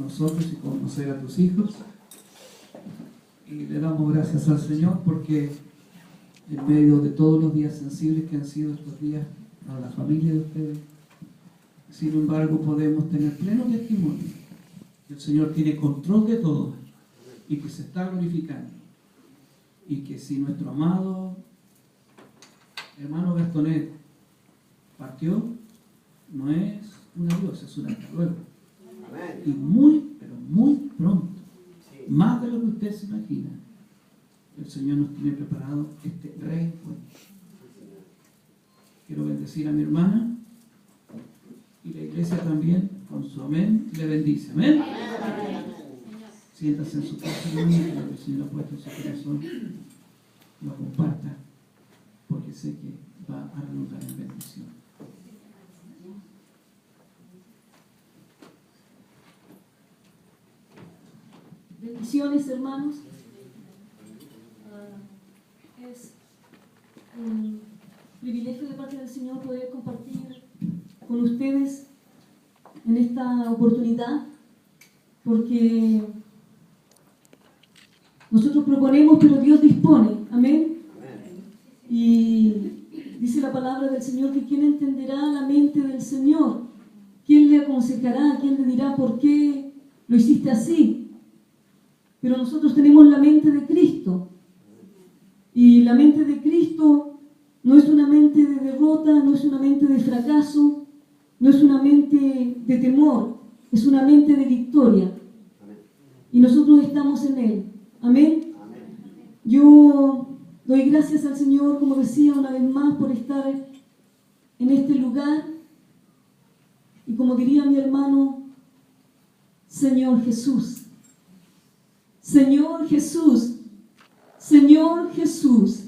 nosotros y conocer a tus hijos. Y le damos gracias al Señor porque en medio de todos los días sensibles que han sido estos días para la familia de ustedes, sin embargo podemos tener pleno testimonio que el Señor tiene control de todo y que se está glorificando, y que si nuestro amado hermano Gastonet partió, no es un adiós, es un hasta luego. Y muy, pero muy pronto, más de lo que usted se imagina, el Señor nos tiene preparado este reencuentro. Quiero bendecir a mi hermana y la iglesia también con su amén le bendice. Amén. Siéntase en su casa, lo que el Señor ha puesto en su corazón, lo comparta, porque sé que va a redundar en bendición. Bendiciones, hermanos. Es un privilegio de parte del Señor poder compartir con ustedes en esta oportunidad, porque nosotros proponemos, pero Dios dispone. Amén. Y dice la palabra del Señor que ¿quién entenderá la mente del Señor? ¿Quién le aconsejará? ¿Quién le dirá por qué lo hiciste así? Pero nosotros tenemos la mente de Cristo. Y la mente de Cristo no es una mente de derrota, no es una mente de fracaso, no es una mente de temor, es una mente de victoria. Y nosotros estamos en Él. Amén. Yo doy gracias al Señor, como decía una vez más, por estar en este lugar. Y como diría mi hermano, Señor Jesús. Señor Jesús, Señor Jesús.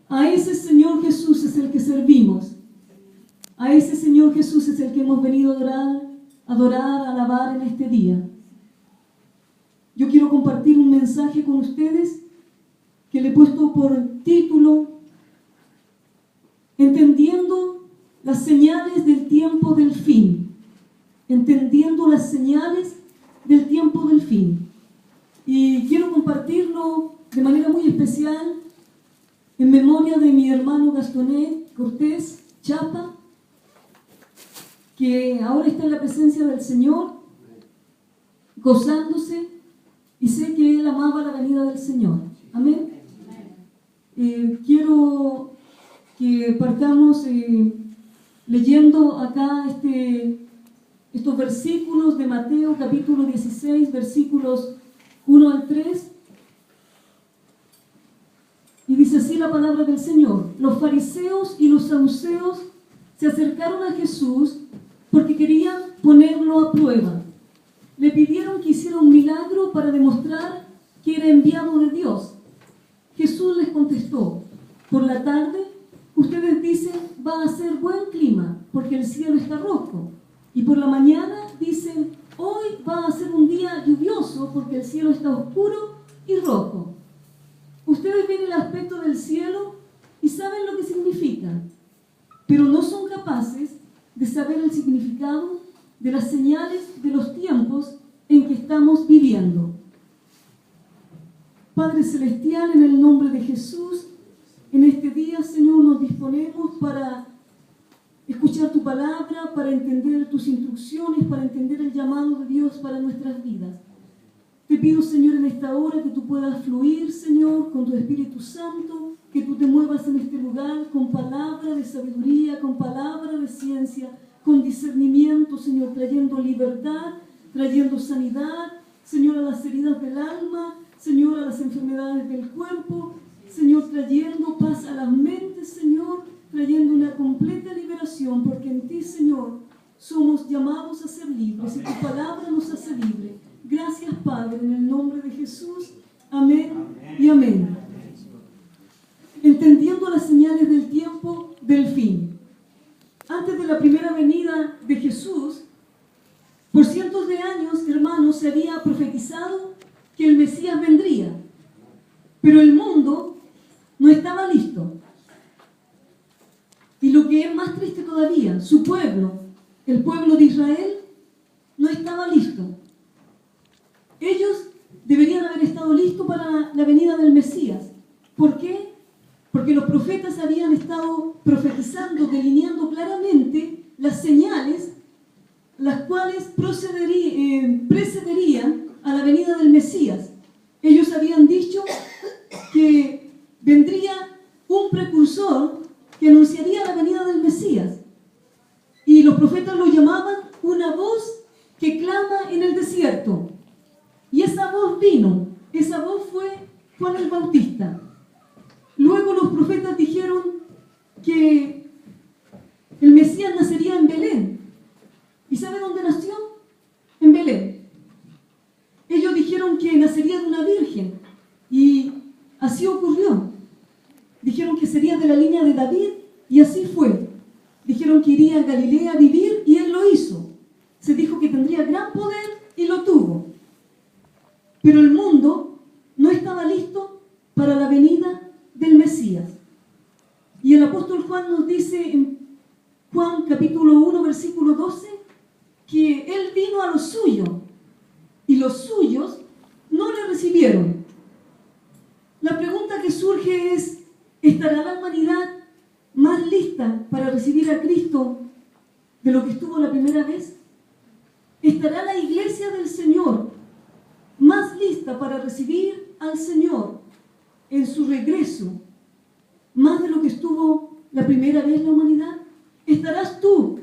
A ese Señor Jesús es el que servimos. A ese Señor Jesús es el que hemos venido a adorar, a alabar en este día. Yo quiero compartir un mensaje con ustedes que le he puesto por título Entendiendo las señales del tiempo del fin. Entendiendo las señales del tiempo del fin. Y quiero compartirlo de manera muy especial en memoria de mi hermano Gastonet Cortés Chapa, que ahora está en la presencia del Señor, gozándose, y sé que él amaba la venida del Señor. Amén. Quiero que partamos leyendo acá estos versículos de Mateo capítulo 16, versículos 1 al 3, y dice así la palabra del Señor: los fariseos y los saduceos se acercaron a Jesús porque querían ponerlo a prueba. Le pidieron que hiciera un milagro para demostrar que era enviado de Dios. Jesús les contestó: por la tarde ustedes dicen va a ser buen clima porque el cielo está rojo, y por la mañana dicen hoy va a ser un día lluvioso porque el cielo está oscuro y rojo. Ustedes ven el aspecto del cielo y saben lo que significa, pero no son capaces de saber el significado de las señales de los tiempos en que estamos viviendo. Padre Celestial, en el nombre de Jesús, en este día, Señor, nos disponemos para escuchar tu palabra, para entender tus instrucciones, para entender el llamado de Dios para nuestras vidas. Te pido, Señor, en esta hora que tú puedas fluir, Señor, con tu Espíritu Santo, que tú te muevas en este lugar con palabra de sabiduría, con palabra de ciencia, con discernimiento, Señor, trayendo libertad, trayendo sanidad, Señor, a las heridas del alma, Señor, a las enfermedades del cuerpo, Señor, trayendo paz a las mentes, Señor, trayendo una completa liberación, porque en ti, Señor, somos llamados a ser libres y tu palabra nos hace libres. Gracias, Padre, en el nombre de Jesús. Amén y amén. Entendiendo las señales del tiempo del fin. Antes de la primera venida de Jesús, por cientos de años, hermanos, se había profetizado que el Mesías vendría. Pero el mundo no estaba listo. Y lo que es más triste todavía, su pueblo, el pueblo de Israel, no estaba estaba listo. Ellos deberían haber estado listos para la venida del Mesías. ¿Por qué? Porque los profetas habían estado profetizando, delineando claramente las señales las cuales precederían a la venida del Mesías. Ellos habían dicho que vendría un precursor que anunciaría la venida del Mesías. Y los profetas lo llamaban una voz que clama en el desierto. Y esa voz vino, esa voz fue Juan el Bautista. Luego los profetas dijeron que el Mesías nacería en Belén. ¿Y sabe dónde nació? En Belén. Ellos dijeron que nacería de una virgen. Y así ocurrió. Dijeron que sería de la línea de David y así fue. Dijeron que iría a Galilea a vivir y él lo hizo. Se dijo que tendría gran poder y lo tuvo. Pero el mundo no estaba listo para la venida del Mesías. Y el apóstol Juan nos dice en Juan capítulo 1 versículo 12 que él vino a lo suyo y los suyos no le recibieron. La pregunta que surge es: ¿estará la humanidad más lista para recibir a Cristo de lo que estuvo la primera vez? ¿Estará la iglesia del Señor más lista para recibir al Señor en su regreso más de lo que estuvo la primera vez la humanidad? ¿Estarás tú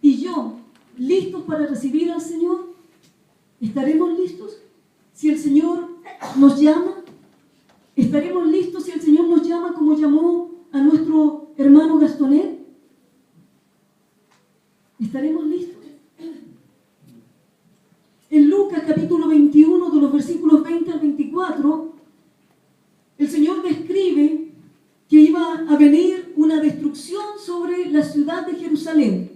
y yo listos para recibir al Señor? ¿Estaremos listos si el Señor nos llama? ¿Estaremos listos si el Señor nos llama como llamó a nuestro hermano Gastonet? ¿Estaremos listos? En Lucas capítulo 21, de los versículos 20 al 24, el Señor describe que iba a venir una destrucción sobre la ciudad de Jerusalén.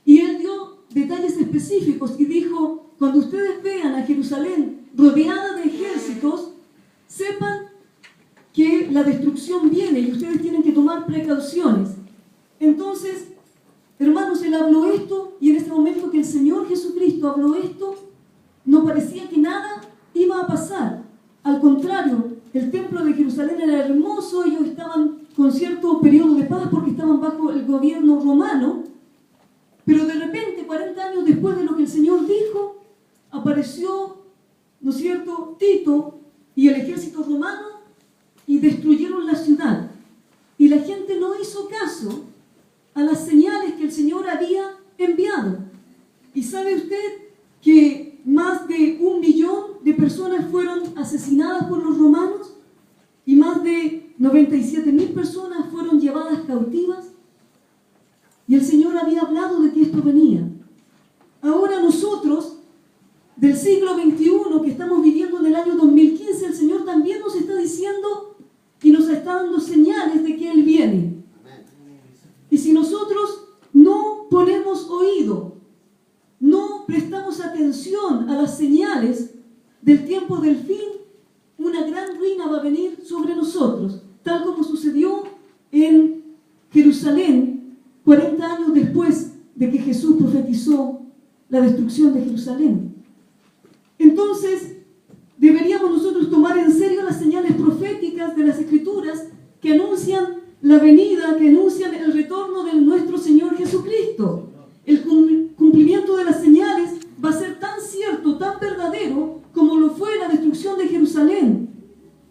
Y Él dio detalles específicos y dijo: cuando ustedes vean a Jerusalén rodeada de ejércitos, sepan que la destrucción viene y ustedes tienen que tomar precauciones. Entonces, hermanos, Él habló esto, y en este momento que el Señor Jesucristo habló esto, no parecía que nada iba a pasar. Al contrario, el templo de Jerusalén era hermoso, ellos estaban con cierto periodo de paz porque estaban bajo el gobierno romano, pero de repente, 40 años después de lo que el Señor dijo, apareció, ¿no es cierto?, Tito y el ejército romano y destruyeron la ciudad. Y la gente no hizo caso a las señales que el Señor había enviado. ¿Y sabe usted que más de 1 millón de personas fueron asesinadas por los romanos? Y más de 97.000 personas fueron llevadas cautivas. Y el Señor había hablado de que esto venía. Ahora nosotros, del siglo XXI, que estamos viviendo en el año 2015, el Señor también nos está diciendo y nos está dando señales de que Él viene. Y si nosotros no ponemos oído, no prestamos atención a las señales del tiempo del fin, una gran ruina va a venir sobre nosotros, tal como sucedió en Jerusalén 40 años después de que Jesús profetizó la destrucción de Jerusalén. Entonces, deberíamos nosotros tomar en serio las señales proféticas de las Escrituras que anuncian la venida, que anuncian el retorno de nuestro Señor Jesucristo. El cumplimiento de las señales va a ser tan cierto, tan verdadero, como lo fue la destrucción de Jerusalén.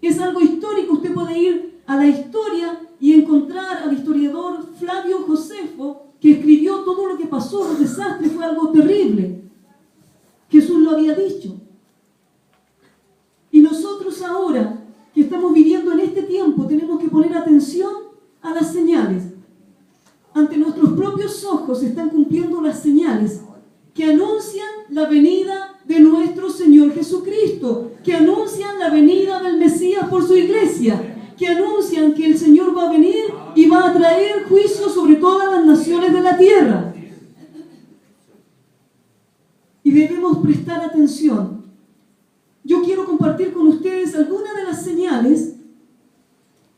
Es algo histórico. Usted puede ir a la historia y encontrar al historiador Flavio Josefo, que escribió todo lo que pasó, los desastres, fue algo terrible. Jesús lo había dicho. Y nosotros ahora, que estamos viviendo en este tiempo, tenemos que poner atención a las señales. Ante nuestros propios ojos se están cumpliendo las señales que anuncian la venida de nuestro Señor Jesucristo, que anuncian la venida del Mesías por su iglesia, que anuncian que el Señor va a venir y va a traer juicio sobre todas las naciones de la tierra. Y debemos prestar atención. Yo quiero compartir con ustedes algunas de las señales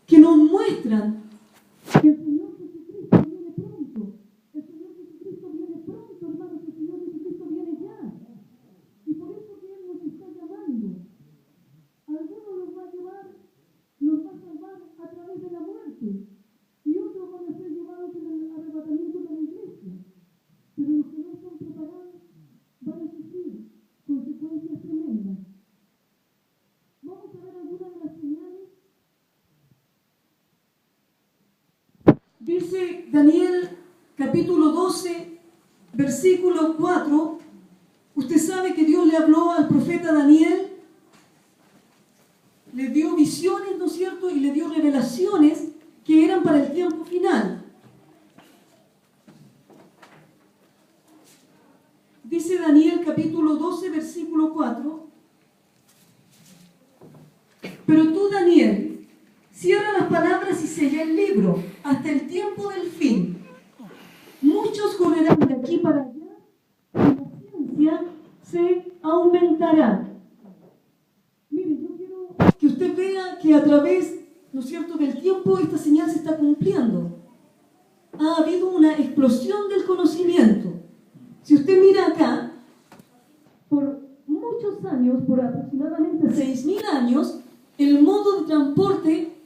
que nos muestran que el Señor Jesucristo viene pronto. El Señor Jesucristo viene pronto, hermanos. El Señor Jesucristo viene ya. dice Daniel capítulo 12, versículo 4, usted sabe que Dios le habló al profeta Daniel, le dio visiones, ¿no es cierto? Y le dio revelaciones que eran para el tiempo final. Dice Daniel capítulo 12, versículo 4, pero tú, Daniel, cierra las palabras y sella el libro hasta el tiempo del fin. Muchos correrán de aquí para allá y la ciencia se aumentará. Mire, yo quiero que usted vea que a través, ¿no es cierto?, del tiempo esta señal se está cumpliendo. Ha habido una explosión del conocimiento. Si usted mira acá, por muchos años, por aproximadamente 6.000 años, el modo de transporte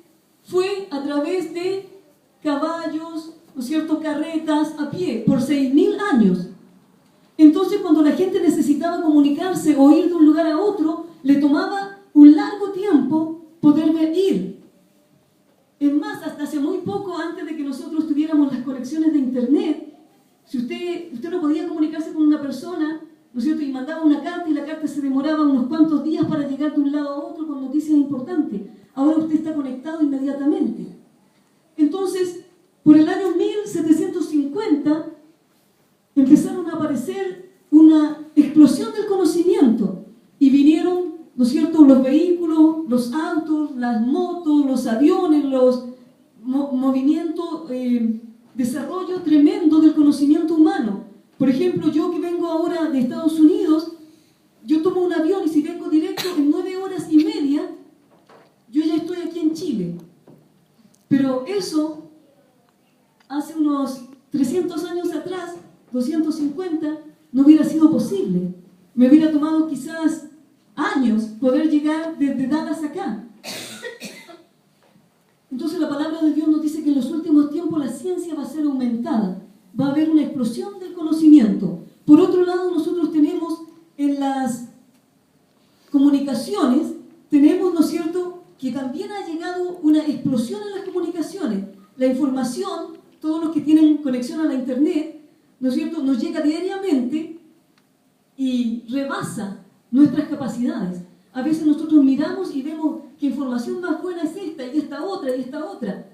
fue a través de caballos, ¿no es cierto?, carretas, a pie, por 6.000 años. Entonces, cuando la gente necesitaba comunicarse o ir de un lugar a otro, le tomaba un largo tiempo poder ir. Es más, hasta hace muy poco, antes de que nosotros tuviéramos las conexiones de internet, si usted no podía comunicarse con una persona, ¿no es cierto?, y mandaba una carta y la carta se demoraba unos cuantos días para llegar de un lado a otro con noticias importantes. Ahora usted está conectado inmediatamente. Entonces, por el año 1750 empezaron a aparecer una explosión del conocimiento y vinieron, ¿no es cierto?, los vehículos, los autos, las motos, los aviones, los movimientos, desarrollo tremendo del conocimiento humano. Por ejemplo, yo que vengo ahora de Estados Unidos, yo tomo un avión y si vengo directo en 9 horas y media, yo ya estoy aquí en Chile. Pero eso, hace unos 300 años atrás, 250, no hubiera sido posible. Me hubiera tomado quizás años poder llegar desde Dallas acá. Entonces la palabra de Dios nos dice que en los últimos tiempos la ciencia va a ser aumentada. Va a haber una explosión del conocimiento. Por otro lado, nosotros tenemos en las comunicaciones, tenemos, ¿no es cierto?, que también ha llegado una explosión en las comunicaciones. La información, todos los que tienen conexión a la internet, ¿no es cierto?, nos llega diariamente y rebasa nuestras capacidades. A veces nosotros miramos y vemos que información más buena es esta y esta otra y esta otra.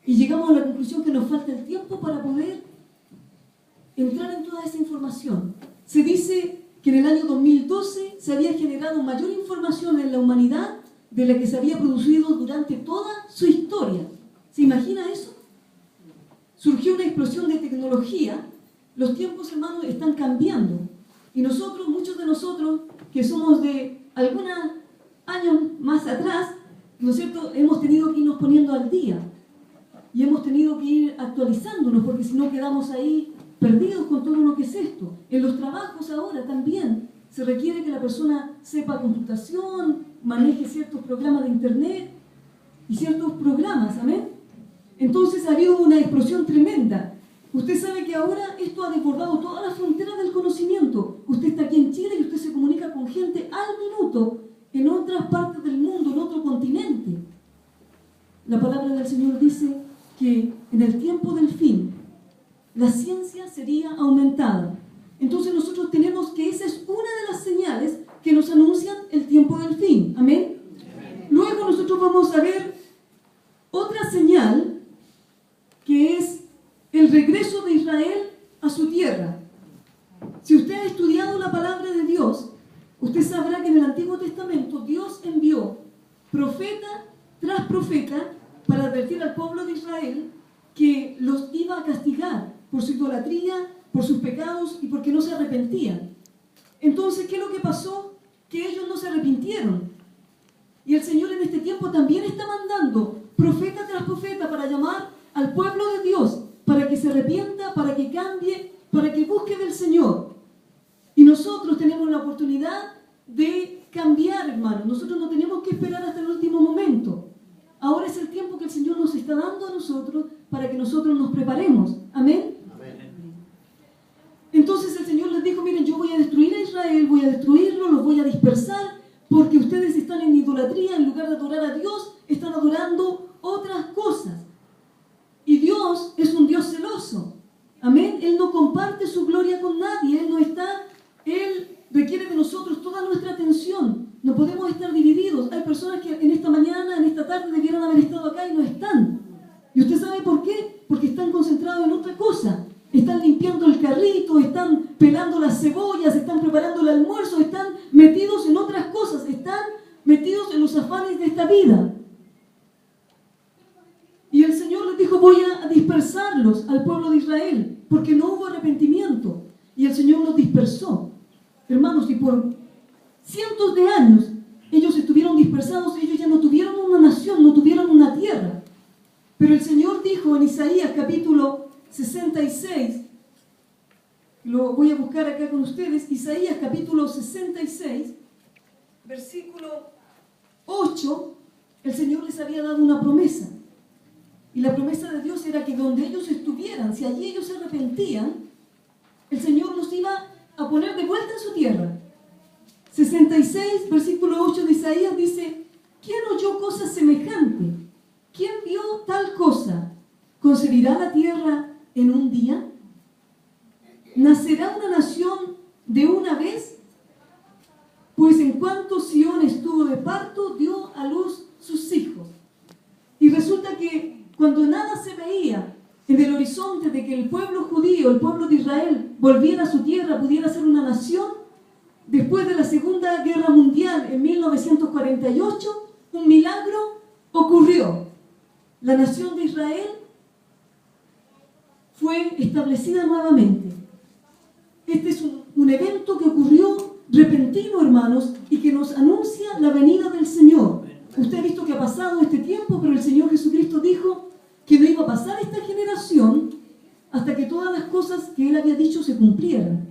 Y llegamos a la conclusión que nos falta el tiempo para poder entrar en toda esa información. Se dice que en el año 2012 se había generado mayor información en la humanidad de la que se había producido durante toda su historia. ¿Se imagina eso? Surgió una explosión de tecnología. Los tiempos, hermanos, están cambiando. Y nosotros, muchos de nosotros, que somos de algunos años más atrás, ¿no es cierto?, hemos tenido que irnos poniendo al día. Y hemos tenido que ir actualizándonos, porque si no quedamos ahí perdidos con todo lo que es esto. En los trabajos ahora también se requiere que la persona sepa computación, maneje ciertos programas de internet y ciertos programas, ¿amén? Entonces ha habido una explosión tremenda. Usted sabe que ahora esto ha desbordado todas las fronteras del conocimiento. Usted está aquí en Chile y usted se comunica con gente al minuto en otras partes del mundo, en otro continente. La palabra del Señor dice que en el tiempo del fin la ciencia sería aumentada. Entonces nosotros tenemos que esa es una de las señales que nos anuncian el tiempo del fin. ¿Amén? Luego nosotros vamos a ver otra señal que es el regreso de Israel a su tierra. Si usted ha estudiado la palabra de Dios, usted sabrá que en el Antiguo Testamento Dios envió profeta tras profeta para advertir al pueblo de Israel que los iba a castigar por su idolatría, por sus pecados y porque no se arrepentían. Entonces, ¿qué es lo que pasó? Que ellos no se arrepintieron. Y el Señor en este tiempo también está mandando profeta tras profeta para llamar al pueblo de Dios, para que se arrepienta, para que cambie, para que busque del Señor. Y nosotros tenemos la oportunidad de cambiar, hermanos. Nosotros no tenemos que esperar hasta el último momento. Ahora es el tiempo que el Señor nos está dando a nosotros para que nosotros nos preparemos. ¿Amén? Entonces el Señor les dijo, miren, yo voy a destruir a Israel, voy a destruirlo, los voy a dispersar, porque ustedes están en idolatría, en lugar de adorar a Dios, están adorando otras cosas. Y Dios es un atención. No podemos estar divididos. Hay personas que en esta mañana, en esta tarde, debieron haber estado acá y no están. ¿Y usted sabe por qué? Porque están concentrados en otra cosa. Están limpiando el carrito, están pelando las cebollas, están preparando el almuerzo, están metidos en otras cosas, están metidos en los afanes de esta vida. Y el Señor les dijo, voy a dispersarlos al pueblo de Israel, porque no hubo arrepentimiento. Y el Señor los dispersó. Hermanos, y por cientos de años ellos estuvieron dispersados, ellos ya no tuvieron una nación, no tuvieron una tierra. Pero el Señor dijo en Isaías capítulo 66, lo voy a buscar acá con ustedes, Isaías capítulo 66, versículo 8, el Señor les había dado una promesa. Y la promesa de Dios era que donde ellos estuvieran, si allí ellos se arrepentían, el Señor los iba a poner de vuelta en su tierra. 66, versículo 8 de Isaías dice, ¿quién oyó cosa semejante? ¿Quién vio tal cosa? ¿Concebirá la tierra en un día? ¿Nacerá una nación de una vez? Pues en cuanto Sión estuvo de parto, dio a luz sus hijos. Y resulta que cuando nada se veía en el horizonte de que el pueblo judío, el pueblo de Israel, volviera a su tierra, pudiera ser una nación, después de la Segunda Guerra Mundial, en 1948, un milagro ocurrió. La nación de Israel fue establecida nuevamente. Este es un evento que ocurrió repentino, hermanos, y que nos anuncia la venida del Señor. Usted ha visto que ha pasado este tiempo, pero el Señor Jesucristo dijo que no iba a pasar esta generación hasta que todas las cosas que Él había dicho se cumplieran.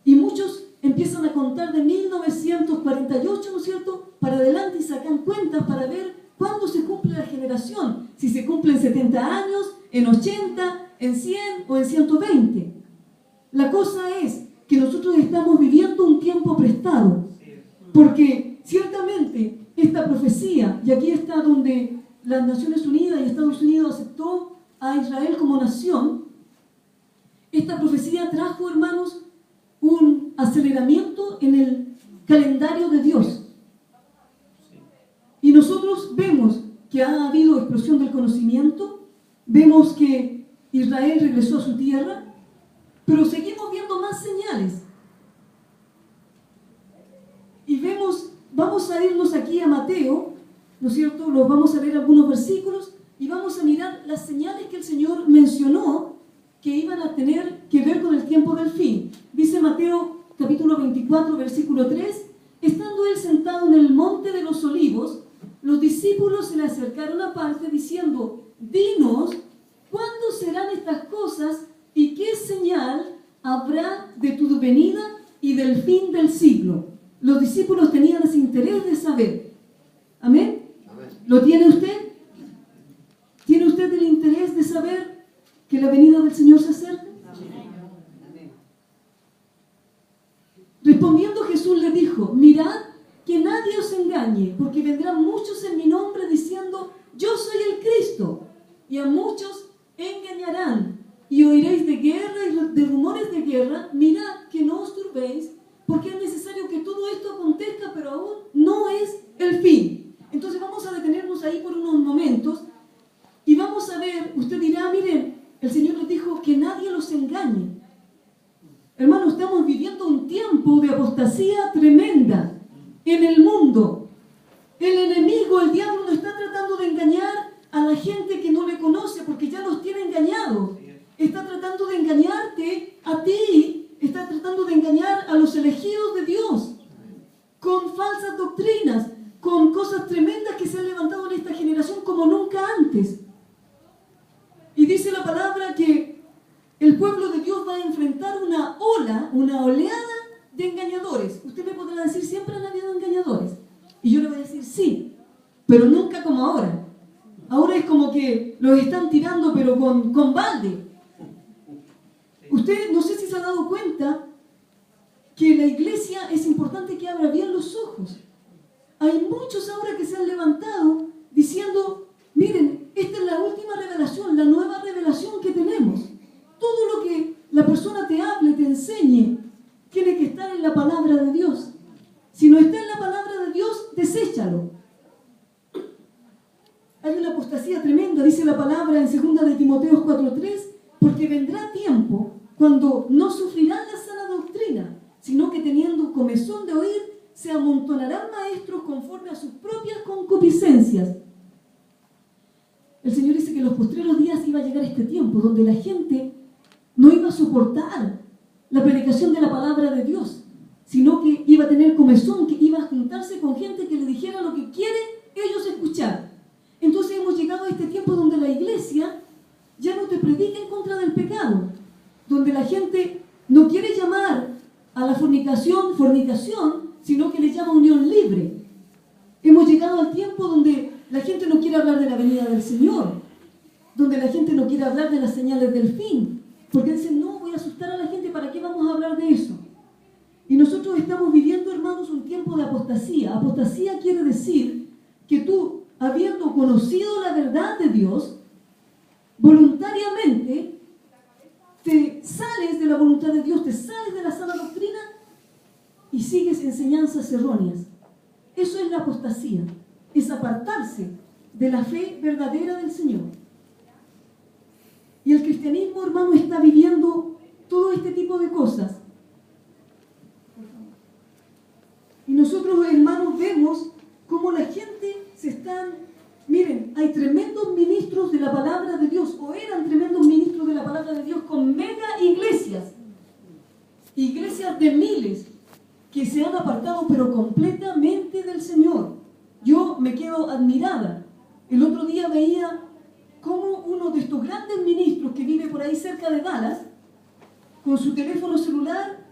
Y muchos empiezan a contar de 1948, ¿no es cierto?, para adelante y sacan cuentas para ver cuándo se cumple la generación. Si se cumple en 70 años, en 80, en 100 o en 120. La cosa es que nosotros estamos viviendo un tiempo prestado. Porque ciertamente esta profecía, y aquí está donde las Naciones Unidas y Estados Unidos aceptó a Israel como nación, esta profecía trajo, hermanos, un aceleramiento en el calendario de Dios. Y nosotros vemos que ha habido explosión del conocimiento, vemos que Israel regresó a su tierra, pero seguimos viendo más señales. Y vemos, vamos a irnos aquí a Mateo, ¿no es cierto? Los vamos a leer algunos versículos y vamos a mirar las señales que el Señor mencionó que iban a tener que ver con el tiempo del fin. Dice Mateo capítulo 24, versículo 3, estando él sentado en el monte de los olivos, los discípulos se le acercaron aparte diciendo, dinos, ¿cuándo serán estas cosas y qué señal habrá de tu venida y del fin del siglo? Los discípulos tenían ese interés de saber. ¿Amén? Amén. ¿Lo tiene usted? ¿Tiene usted el interés de saber que la venida del Señor se acerca? Amén. Respondiendo Jesús le dijo, mirad que nadie os engañe, porque vendrán muchos en mi nombre diciendo, yo soy el Cristo, y a muchos engañarán, y oiréis de guerra y de rumores de guerra. Mirad que no os turbéis, porque es necesario que todo esto acontezca, pero aún no es el fin. Entonces vamos a detenernos ahí por unos momentos, y vamos a ver, usted dirá, miren, el Señor nos dijo que nadie los engañe. Hermanos, estamos viviendo un tiempo de apostasía tremenda en el mundo. El enemigo, el diablo, no está tratando de engañar a la gente que no le conoce, porque ya los tiene engañados. Está tratando de engañarte a ti, está tratando de engañar a los elegidos de Dios, con falsas doctrinas, con cosas tremendas que se han levantado en esta generación como nunca antes. Y dice la palabra que el pueblo de Dios va a enfrentar una ola, una oleada de engañadores. Usted me podrá decir, siempre han habido engañadores. Y yo le voy a decir, sí, pero nunca como ahora. Ahora es como que los están tirando, pero con balde. Usted, no sé si se ha dado cuenta que la iglesia es importante que abra bien los ojos. Hay muchos ahora que se han levantado diciendo, miren, esta es la última revelación, la nueva revelación que tenemos. Todo lo que la persona te hable, te enseñe, tiene que estar en la palabra de Dios. Si no está en escúchalo. Hay una apostasía tremenda, dice la palabra en 2 de Timoteo 4:3, porque vendrá tiempo cuando no sufrirán la sana doctrina, sino que teniendo comezón de oír, se amontonarán maestros conforme a sus propias concupiscencias. El Señor dice que en los postreros días iba a llegar este tiempo donde la gente no iba a soportar la predicación de la palabra de Dios, sino que iba a tener comezón, que iba a juntarse con gente que le dijera lo que quieren ellos escuchar. Entonces hemos llegado a este tiempo donde la iglesia ya no te predica en contra del pecado, donde la gente no quiere llamar a la fornicación, sino que le llama unión libre. Hemos llegado al tiempo donde la gente no quiere hablar de la venida del Señor, donde la gente no quiere hablar de las señales del fin, porque dicen, no, voy a asustar a la gente, ¿para qué vamos a hablar de eso? Y nosotros estamos viviendo, hermanos, un tiempo de apostasía. Apostasía quiere decir que tú, habiendo conocido la verdad de Dios, voluntariamente te sales de la voluntad de Dios, te sales de la sana doctrina y sigues enseñanzas erróneas. Eso es la apostasía, es apartarse de la fe verdadera del Señor. Y el cristianismo, hermano, está viviendo todo este tipo de cosas. Y nosotros, hermanos, vemos cómo la gente se están... Miren, hay tremendos ministros de la palabra de Dios, o eran tremendos ministros de la palabra de Dios con mega iglesias de miles, que se han apartado pero completamente del Señor. Yo me quedo admirada. El otro día veía cómo uno de estos grandes ministros que vive por ahí cerca de Dallas, con su teléfono celular,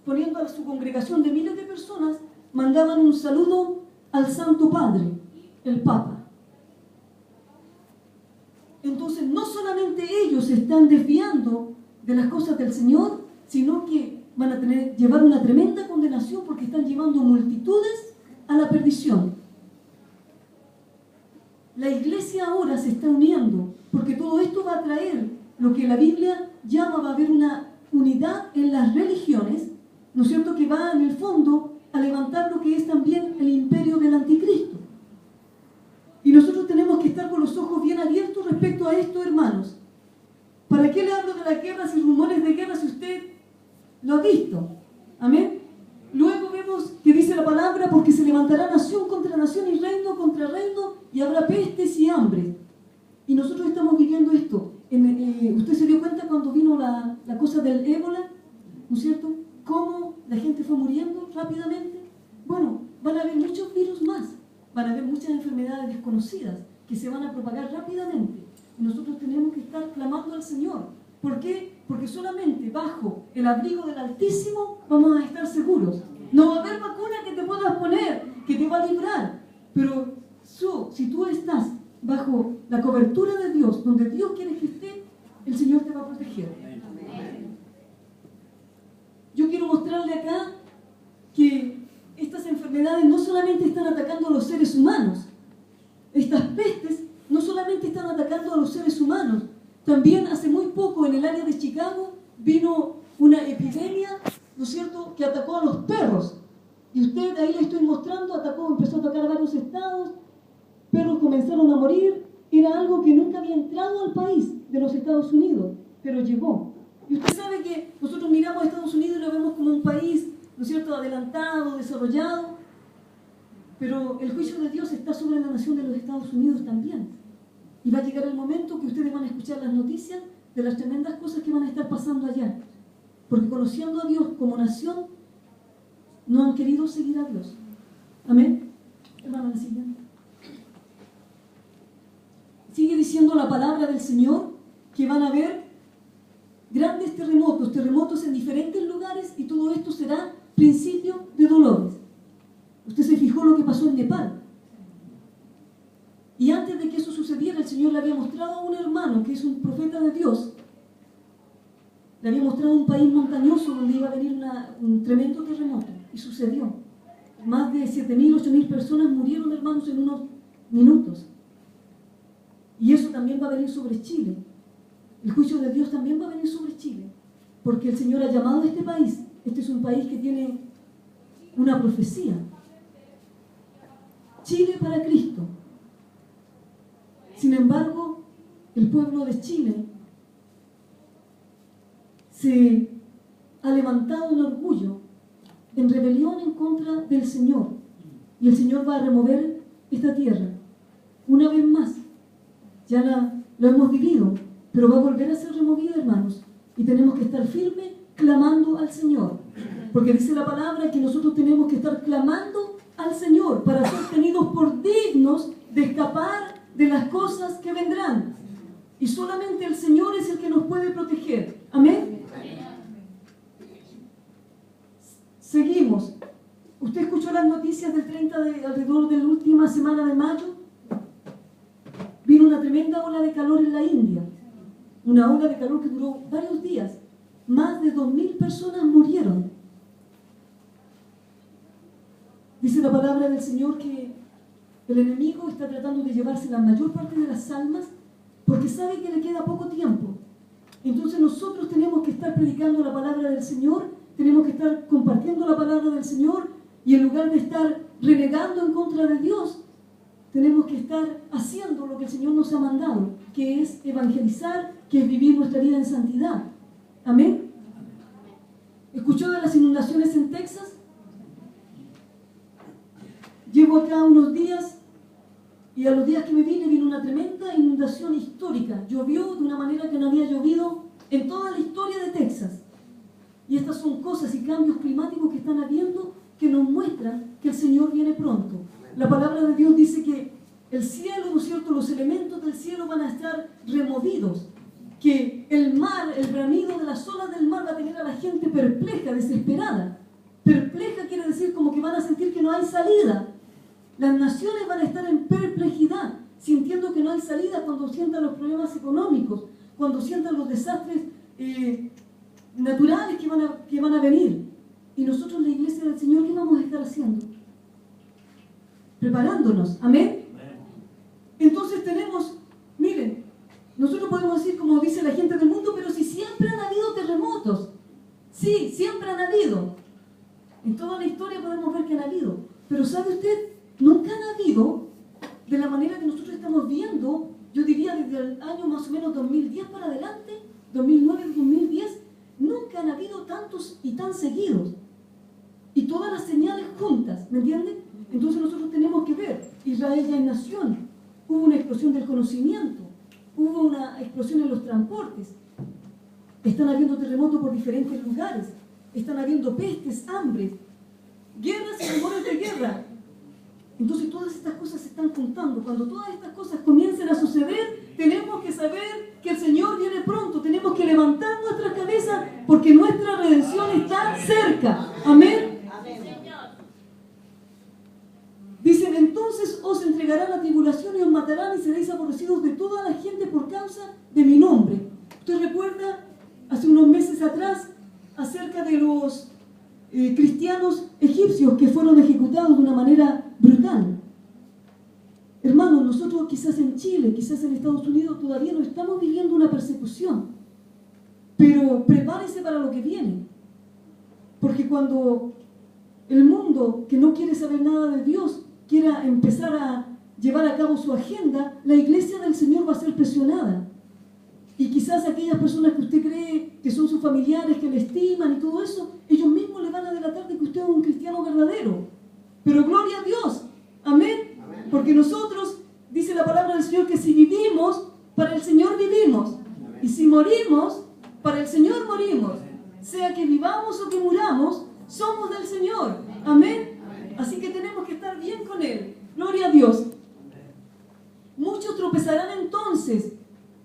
poniendo a su congregación de miles de personas, mandaban un saludo al Santo Padre, el Papa. Entonces, no solamente ellos se están desviando de las cosas del Señor, sino que van a llevar una tremenda condenación porque están llevando multitudes a la perdición. La iglesia ahora se está uniendo porque todo esto va a traer lo que la Biblia llama, va a haber una unidad en las religiones, ¿no es cierto?, que va en el fondo a levantar lo que es también el imperio del anticristo. Y nosotros tenemos que estar con los ojos bien abiertos respecto a esto, hermanos. ¿Para qué le hablo de las guerras y rumores de guerra si usted lo ha visto? Amén. Luego vemos que dice la palabra, porque se levantará nación contra nación y reino contra reino, y habrá pestes y hambre. Y nosotros estamos viviendo esto. Usted se dio cuenta cuando vino la cosa del ébola, ¿no es cierto? Cómo la gente fue muriendo rápidamente. Bueno, van a haber muchos virus más. Van a haber muchas enfermedades desconocidas que se van a propagar rápidamente. Y nosotros tenemos que estar clamando al Señor. ¿Por qué? Porque solamente bajo el abrigo del Altísimo vamos a estar seguros. No va a haber vacuna que te puedas poner, que te va a librar. Pero si tú estás bajo la cobertura de Dios, donde Dios quiere que esté, el Señor te va a proteger. Yo quiero mostrarle acá que estas enfermedades no solamente están atacando a los seres humanos. Estas pestes no solamente están atacando a los seres humanos. También hace muy poco en el área de Chicago vino una epidemia, ¿no es cierto?, que atacó a los perros. Y usted, ahí le estoy mostrando, empezó a atacar a varios estados, perros comenzaron a morir. Era algo que nunca había entrado al país de los Estados Unidos, pero llegó. Y usted sabe que nosotros miramos a Estados Unidos y lo vemos como un país, ¿no es cierto?, adelantado, desarrollado, pero el juicio de Dios está sobre la nación de los Estados Unidos también. Y va a llegar el momento que ustedes van a escuchar las noticias de las tremendas cosas que van a estar pasando allá. Porque conociendo a Dios como nación, no han querido seguir a Dios. Amén. Hermana, la siguiente. Sigue diciendo la palabra del Señor que van a haber grandes terremotos en diferentes lugares, y todo esto será principio de dolores. Usted se fijó lo que pasó en Nepal. Y antes de que eso sucediera, el Señor le había mostrado a un hermano que es un profeta de Dios, le había mostrado un país montañoso donde iba a venir un tremendo terremoto. Y sucedió. Más de 7.000, 8.000 personas murieron, hermanos, en unos minutos. Y eso también va a venir sobre Chile. El juicio de Dios también va a venir sobre Chile. Porque el Señor ha llamado a este país. Este es un país que tiene una profecía. Chile para Cristo. Sin embargo, el pueblo de Chile se ha levantado en orgullo, en rebelión en contra del Señor. Y el Señor va a remover esta tierra. Una vez más, ya lo hemos vivido, pero va a volver a ser removida, hermanos. Y tenemos que estar firmes clamando al Señor. Porque dice la palabra que nosotros tenemos que estar clamando al Señor para ser tenidos por dignos de escapar de las cosas que vendrán. Y solamente el Señor es el que nos puede proteger. Amén. Seguimos. ¿Usted escuchó las noticias del 30 alrededor de la última semana de mayo? Vino una tremenda ola de calor en la India. Una ola de calor que duró varios días. Más de 2.000 personas murieron. Dice la palabra del Señor que el enemigo está tratando de llevarse la mayor parte de las almas porque sabe que le queda poco tiempo. Entonces nosotros tenemos que estar predicando la palabra del Señor, tenemos que estar compartiendo la palabra del Señor y en lugar de estar renegando en contra de Dios, tenemos que estar haciendo lo que el Señor nos ha mandado, que es evangelizar, que es vivir nuestra vida en santidad. Amén. ¿Escuchó de las inundaciones en Texas? Llevo acá unos días y a los días que me vino una tremenda inundación histórica. Llovió de una manera que no había llovido en toda la historia de Texas. Y estas son cosas y cambios climáticos que están habiendo que nos muestran que el Señor viene pronto. La palabra de Dios dice que el cielo, ¿no es cierto?, los elementos del cielo van a estar removidos, que el mar, el bramido de las olas del mar va a tener a la gente perpleja, desesperada. Perpleja quiere decir como que van a sentir que no hay salida. Las naciones van a estar en perplejidad, sintiendo que no hay salida cuando sientan los problemas económicos, cuando sientan los desastres naturales que van a venir. Y nosotros, la iglesia del Señor, ¿qué vamos a estar haciendo? Preparándonos. ¿Amén? Entonces tenemos, miren, nosotros podemos decir como dice la gente del mundo, pero si siempre han habido terremotos. Sí, siempre han habido. En toda la historia podemos ver que han habido. Pero ¿sabe usted? Nunca han habido, de la manera que nosotros estamos viendo, yo diría desde el año más o menos 2010 para adelante, 2009, 2010, nunca han habido tantos y tan seguidos. Y todas las señales juntas, ¿me entienden? Entonces nosotros tenemos que ver, Israel ya es nación, hubo una explosión del conocimiento, hubo una explosión en los transportes, están habiendo terremotos por diferentes lugares, están habiendo pestes, hambres, guerras y rumores de guerra. Entonces todas estas cosas se están juntando. Cuando todas estas cosas comiencen a suceder, tenemos que saber que el Señor viene pronto. Tenemos que levantar nuestra cabeza porque nuestra redención está cerca. Amén. Dicen, entonces os entregarán a tribulación y os matarán y seréis aborrecidos de toda la gente por causa de mi nombre. ¿Usted recuerda hace unos meses atrás acerca de los cristianos egipcios que fueron ejecutados de una manera brutal? Hermanos, nosotros quizás en Chile, quizás en Estados Unidos todavía no estamos viviendo una persecución, pero prepárese para lo que viene, porque cuando el mundo que no quiere saber nada de Dios quiera empezar a llevar a cabo su agenda, la iglesia del Señor va a ser presionada. Y quizás aquellas personas que usted cree que son sus familiares, que le estiman y todo eso, ellos mismos le van a delatar de que usted es un cristiano verdadero. Pero gloria a Dios. Amén. Amén. Porque nosotros, dice la palabra del Señor, que si vivimos, para el Señor vivimos. Amén. Y si morimos, para el Señor morimos. Sea que vivamos o que muramos, somos del Señor. Amén. Amén. Así que tenemos que estar bien con Él. Gloria a Dios. Muchos tropezarán entonces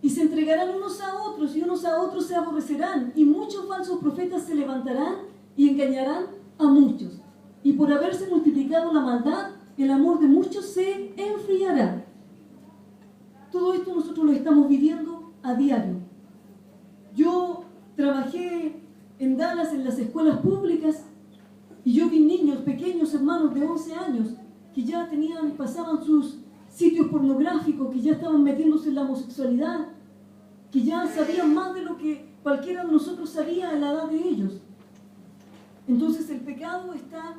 y se entregarán unos a otros y unos a otros se aborrecerán y muchos falsos profetas se levantarán y engañarán a muchos. Y por haberse multiplicado la maldad, el amor de muchos se enfriará. Todo esto nosotros lo estamos viviendo a diario. Yo trabajé en Dallas en las escuelas públicas y yo vi niños pequeños, hermanos de 11 años, que ya pasaban sus sitios pornográficos, que ya estaban metiéndose en la homosexualidad, que ya sabían más de lo que cualquiera de nosotros sabía en la edad de ellos. Entonces el pecado está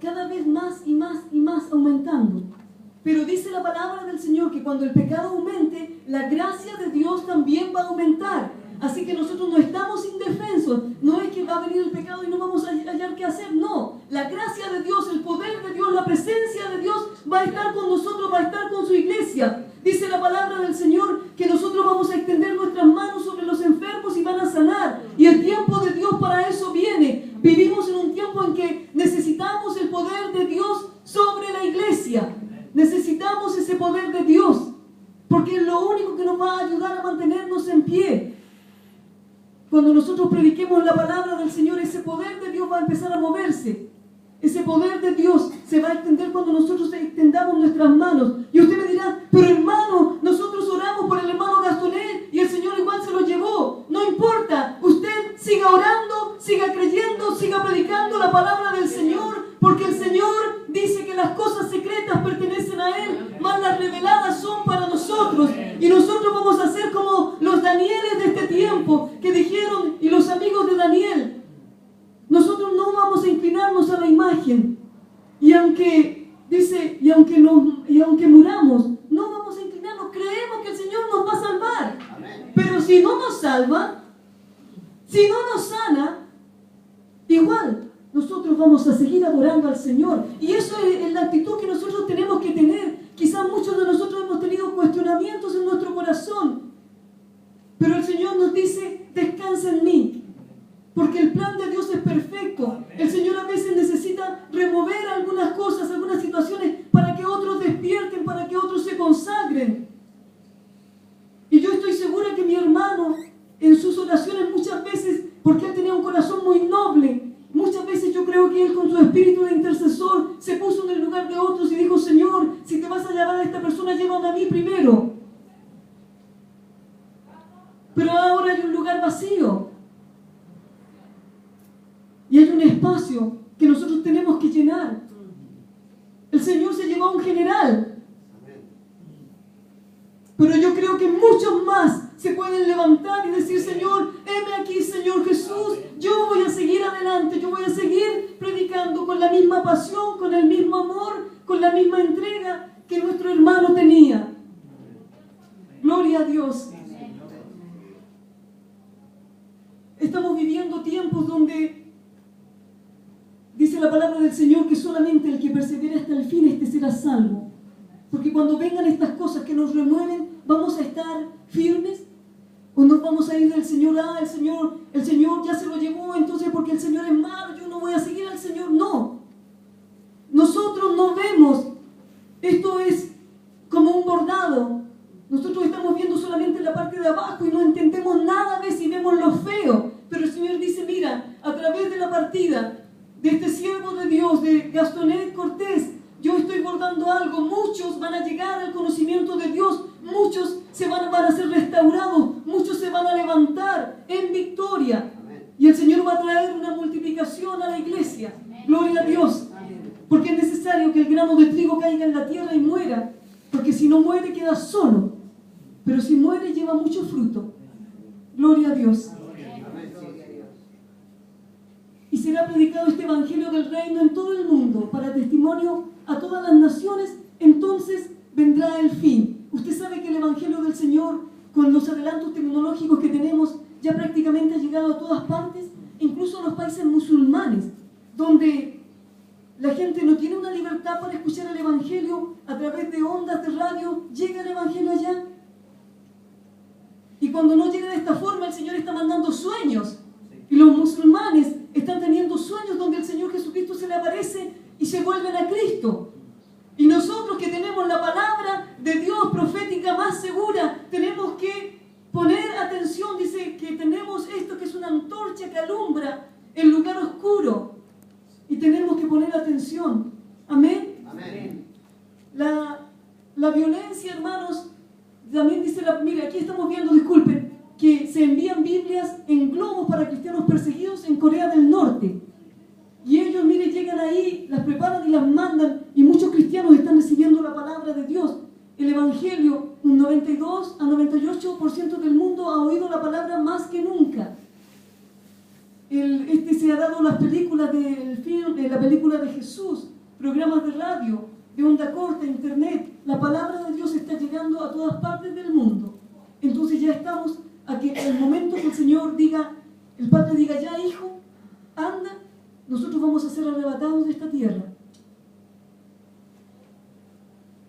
cada vez más y más y más aumentando. Pero dice la palabra del Señor que cuando el pecado aumente, la gracia de Dios también va a aumentar. Así que nosotros no estamos indefensos. No es que va a venir el pecado y no vamos a hallar qué hacer. No, la gracia de Dios, el poder de Dios, la presencia de Dios va a estar con nosotros, va a estar con su iglesia. Dice la palabra del Señor que nosotros vamos a extender nuestras manos sobre los enfermos y van a sanar. Y el tiempo de Dios para eso viene. Vivimos en un tiempo en que necesitamos el poder de Dios sobre la iglesia. Necesitamos ese poder de Dios, porque es lo único que nos va a ayudar a mantenernos en pie. Cuando nosotros prediquemos la palabra del Señor, ese poder de Dios va a empezar a moverse. Ese poder de Dios se va a extender cuando nosotros extendamos nuestras manos. Y usted me dirá, pero hermano, nosotros oramos por el hermano Gastonet y el Señor igual se lo llevó. No importa, usted siga orando, siga creyendo, siga predicando la palabra del Señor, porque el Señor dice que las cosas secretas pertenecen a Él, mas las reveladas son para nosotros. Y nosotros vamos a ser como los Danieles de este tiempo, que dijeron, y los amigos de Daniel, nosotros no vamos a inclinarnos a la imagen. Y aunque, dice, y aunque muramos, no vamos a inclinarnos. Creemos que el Señor nos va a salvar. Pero si no nos salva, si no nos sana, igual nosotros vamos a seguir adorando al Señor. Y eso es la actitud que nosotros tenemos que tener. Quizás muchos de nosotros hemos tenido cuestionamientos en nuestro corazón. Pero el Señor nos dice, descansa en mí. Porque el plan de Dios es perfecto. El Señor a veces necesita remover algunas cosas, algunas situaciones, para que otros despierten, para que otros se consagren. Y yo estoy segura que mi hermano, en sus oraciones muchas veces, porque él tenía un corazón muy noble, muchas veces yo creo que él con su espíritu de intercesor se puso en el lugar de otros y dijo, Señor, si te vas a llevar a esta persona, llévame a mí primero. Pero ahora hay un lugar vacío. Y hay un espacio que nosotros tenemos que llenar. El Señor se llevó a un general. Pero yo creo que muchos más se pueden levantar y decir, Señor, heme aquí, Señor Jesús. Yo voy a seguir adelante. Yo voy a seguir predicando con la misma pasión, con el mismo amor, con la misma entrega que nuestro hermano tenía. Gloria a Dios. Estamos viviendo tiempos donde dice la palabra del Señor que solamente el que persevera hasta el fin, este será salvo. Porque cuando vengan estas cosas que nos remueven, ¿vamos a estar firmes? ¿O nos vamos a ir del Señor? El Señor ya se lo llevó, entonces porque el Señor es malo, yo no voy a seguir al Señor. No. Nosotros no vemos. Esto es como un bordado. Nosotros estamos viendo solamente la parte de abajo y no entendemos nada a veces y vemos lo feo. Pero el Señor dice, mira, a través de la partida de este siervo de Dios, de Gastonet Cortés, yo estoy bordando algo. Muchos van a llegar al conocimiento de Dios, muchos van a ser restaurados, muchos se van a levantar en victoria. Y el Señor va a traer una multiplicación a la iglesia. Gloria a Dios. Porque es necesario que el grano de trigo caiga en la tierra y muera. Porque si no muere queda solo. Pero si muere lleva mucho fruto. Gloria a Dios. Y será predicado este evangelio del reino en todo el mundo para testimonio a todas las naciones. Entonces vendrá el fin. Usted sabe que el evangelio del Señor, con los adelantos tecnológicos que tenemos, ya prácticamente ha llegado a todas partes, incluso a los países musulmanes, donde la gente no tiene una libertad para escuchar el evangelio a través de ondas de radio. Llega el evangelio allá. Y cuando no llega de esta forma, el Señor está mandando sueños. Y los musulmanes están teniendo sueños donde el Señor Jesucristo se le aparece y se vuelven a Cristo. Y nosotros que tenemos la palabra de Dios profética más segura, tenemos que poner atención. Dice que tenemos esto que es una antorcha que alumbra el lugar oscuro. Y tenemos que poner atención. Amén. Amén. La violencia, hermanos, también dice, mire, aquí estamos viendo, disculpen, que se envían Biblias en globos para cristianos perseguidos en Corea del Norte. Y ellos, mire, llegan ahí, las preparan y las mandan, y muchos cristianos están recibiendo la palabra de Dios. El Evangelio, un 92 a 98% del mundo ha oído la palabra más que nunca. Se ha dado las películas del film, la película de Jesús, programas de radio, de onda corta, internet. La palabra de Dios está llegando a todas partes del mundo. Entonces ya estamos a que el momento que el Señor diga, el Padre diga, ya hijo, anda, nosotros vamos a ser arrebatados de esta tierra.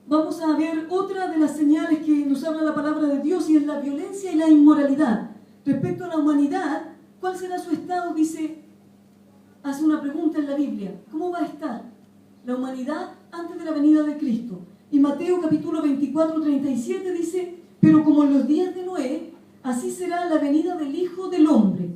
Vamos a ver otra de las señales que nos habla la palabra de Dios, y es la violencia y la inmoralidad. Respecto a la humanidad, ¿cuál será su estado? Dice, hace una pregunta en la Biblia. ¿Cómo va a estar la humanidad antes de la venida de Cristo? Y Mateo capítulo 24, 37 dice, pero como en los días de Noé, así será la venida del Hijo del Hombre.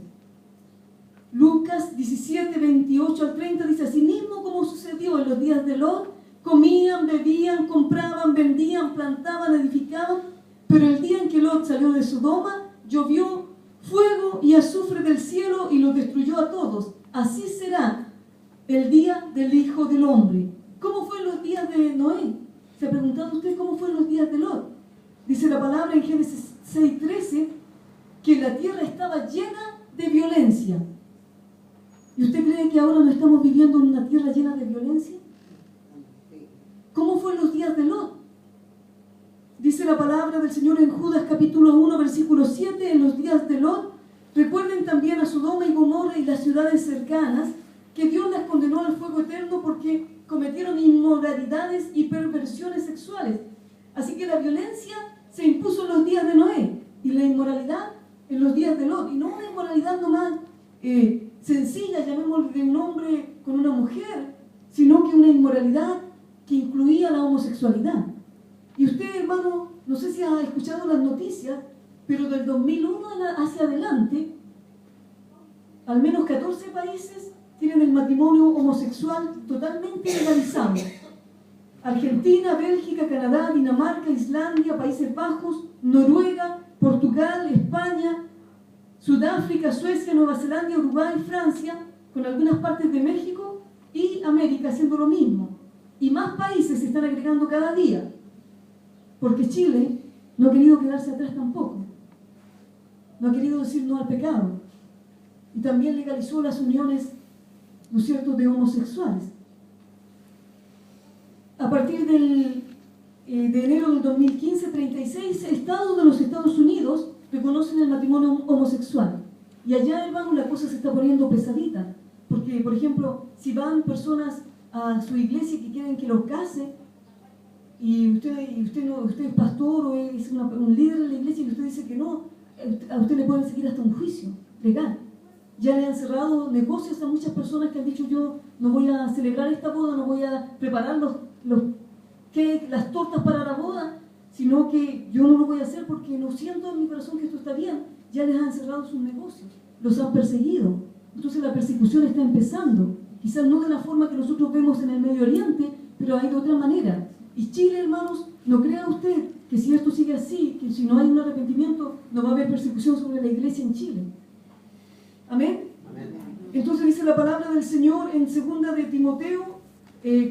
Lucas 17, 28 al 30 dice, asimismo como sucedió en los días de Lot, comían, bebían, compraban, vendían, plantaban, edificaban, pero el día en que Lot salió de Sodoma, llovió fuego y azufre del cielo y los destruyó a todos. Así será el día del Hijo del Hombre. ¿Cómo fue en los días de Noé? ¿Se ha preguntado usted cómo fue en los días de Lot? Dice la palabra en Génesis 6:13 que la tierra estaba llena de violencia. ¿Y usted cree que ahora no estamos viviendo en una tierra llena de violencia? ¿Cómo fue en los días de Lot? Dice la palabra del Señor en Judas capítulo 1, versículo 7, en los días de Lot, recuerden también a Sodoma y Gomorra y las ciudades cercanas, que Dios las condenó al fuego eterno porque cometieron inmoralidades y perversiones sexuales. Así que la violencia se impuso en los días de Noé y la inmoralidad en los días de Lot. Y no una inmoralidad nomás sencilla, llamémosle de un hombre con una mujer, sino que una inmoralidad que incluía la homosexualidad. Y usted, hermano, no sé si ha escuchado las noticias, pero del 2001 hacia adelante, al menos 14 países tienen el matrimonio homosexual totalmente legalizado. Argentina, Bélgica, Canadá, Dinamarca, Islandia, Países Bajos, Noruega, Portugal, España, Sudáfrica, Suecia, Nueva Zelanda, Uruguay, Francia, con algunas partes de México y América haciendo lo mismo. Y más países se están agregando cada día, porque Chile no ha querido quedarse atrás tampoco. No ha querido decir no al pecado. Y también legalizó las uniones, ¿no es cierto?, de homosexuales. A partir de enero del 2015, 36 estados de los Estados Unidos reconocen el matrimonio homosexual. Y allá, hermano, la cosa se está poniendo pesadita. Porque, por ejemplo, si van personas a su iglesia que quieren que los case, y usted es pastor o es un líder de la iglesia y usted dice que no, a usted le pueden seguir hasta un juicio legal. Ya le han cerrado negocios a muchas personas que han dicho, yo no voy a celebrar esta boda, no voy a preparar las tortas para la boda, sino que yo no lo voy a hacer porque no siento en mi corazón que esto está bien. Ya les han cerrado sus negocios, los han perseguido. Entonces la persecución está empezando. Quizás no de la forma que nosotros vemos en el Medio Oriente, pero hay de otra manera. Y Chile, hermanos, no crea usted que si esto sigue así, que si no hay un arrepentimiento, no va a haber persecución sobre la iglesia en Chile. ¿Amén? Amén. Entonces dice la palabra del Señor en 2 de Timoteo,